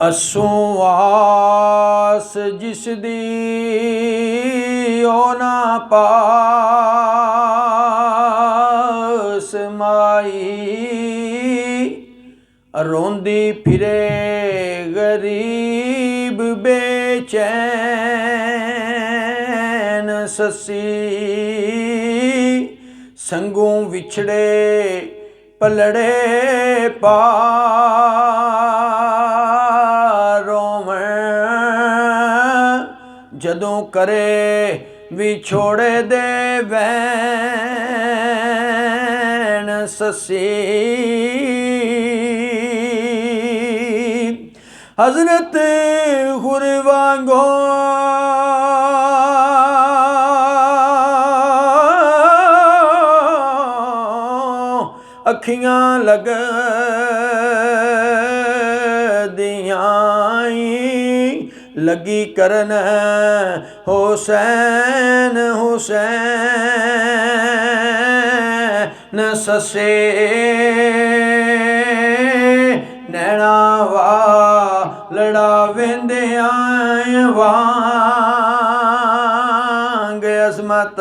ਅਸੂ ਆਸ ਜਿਸ ਦੀ ਓ ਨਾ ਪਾਸ ਮਾਈ। ਰੋਂਦੀ ਫਿਰੇ ਗਰੀਬ ਬੇਚੈਨ ਸੱਸੀ। ਸੰਗੋਂ ਵਿਛੜੇ ਪਲੜੇ ਪਾ ਜਦੋਂ ਕਰੇ ਵਿਛੋੜੇ ਦੇ ਵੈਣ ਸੱਸੀ। ਹਜ਼ਰਤ ਹੁਰ ਵਾਂਗੋ ਅੱਖੀਆਂ ਲੱਗਦੀਆਂ ਲੱਗੀ ਕਰਨ ਹੁਸੈਨ ਹੁਸੈਨ ਸੱਸੇ। ਨੈਣਾ ਵਾਲੜਾ ਵੇਂਦਿਆਂ ਵਾਂਗ ਅਜ਼ਮਤ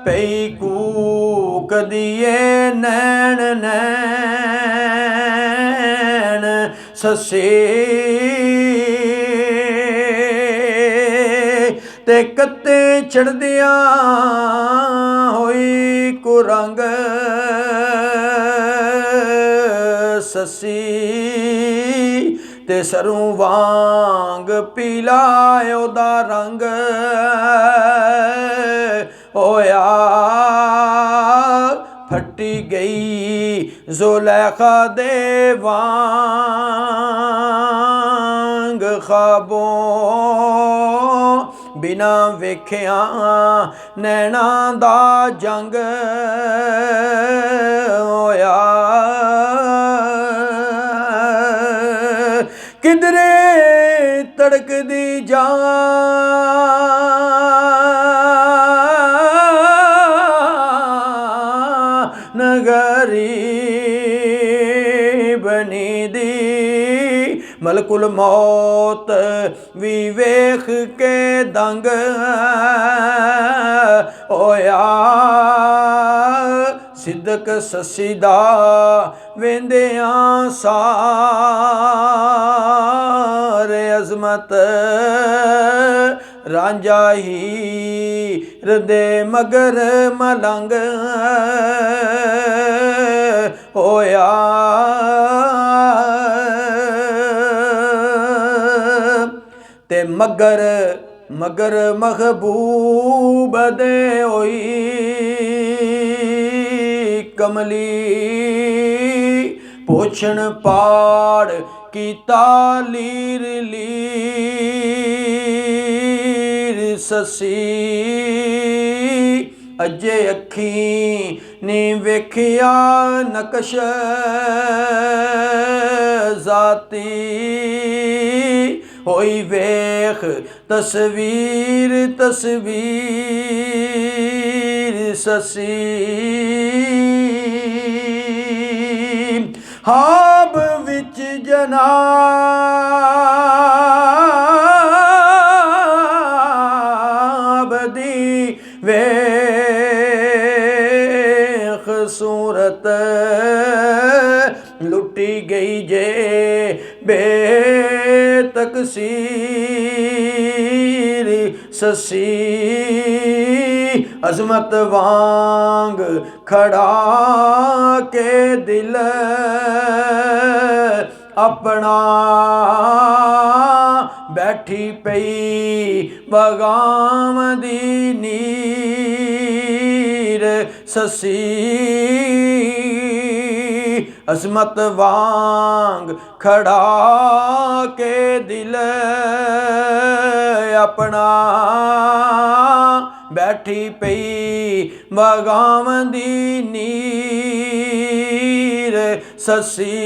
ਪਈ ਕੂਕਦੀਏ ਨੈਣ ਨੈਣ ਸੱਸੇ। ਤੇ ਕੱਤੇ ਚੜ੍ਹਦਿਆਂ ਹੋਈ ਕੁਰੰਗ ਸੱਸੀ। ਤੇ ਸਰੋਂ ਵਾਂਗ ਪੀਲਾ ਉਹਦਾ ਰੰਗ ਹੋਇਆ। ਫੱਟੀ ਗਈ ਜ਼ੁਲੈਖਾ ਦੇ ਵਾਂਗ ਖਾਬੋਂ ਬਿਨਾ ਵੇਖਿਆ ਨੈਣਾ ਦਾ ਜੰਗ ਹੋਇਆ। ਕਿਧਰੇ ਤੜਕਦੀ ਗਰੀਬਨੀ ਦੀ ਮਲਕੁਲ ਮੌਤ ਵੀ ਵੇਖ ਕੇ ਦੰਗ ਹੋਇਆ। ਸਿੱਦਕ ਸੱਸੀ ਦਾ ਵੇਂਦਿਆਂ ਸਾਰੇ ਅਜ਼ਮਤ ਰਾਂਝਾ ਹੀਰ ਦੇ ਮਗਰ ਮਲੰਗ ਹੋਇਆ। ਤੇ ਮਗਰ ਮਹਿਬੂਬ ਦੇ ਹੋਈ ਕਮਲੀ। ਪੋਛਣ ਪਾੜ ਕੀਤਾ ਲੀਰ ਲੀਰ ਸੱਸੀ। ਅਜੇ ਅੱਖੀਂ ਨੀ ਵੇਖਿਆ ਨਕਸ਼ ਜ਼ਾਤੀ। ਹੋਈ ਵੇਖ ਤਸਵੀਰ ਤਸਵੀਰ ਸੱਸੀ। ਹਾਬ ਵਿੱਚ ਜਨਾਬ ਦੀ ਵੇਖ ਸੂਰਤ। ਲੁੱਟੀ ਗਈ ਜੇ ਬੇਤਕਸੀਰ ਸੱਸੀ। ਅਜ਼ਮਤ ਵਾਂਗ ਖੜਾ ਕੇ ਦਿਲ ਆਪਣਾ ਬੈਠੀ ਪਈ ਬਗਾਮ ਦੀ ਨੀਰ ਸੱਸੀ। ਅਜ਼ਮਤ ਵਾਂਗ ਖੜਾ ਕੇ ਦਿਲ ਆਪਣਾ ਬੈਠੀ ਪਈ ਬਗਾਮ ਦੀ ਨੀਰ ਸੱਸੀ।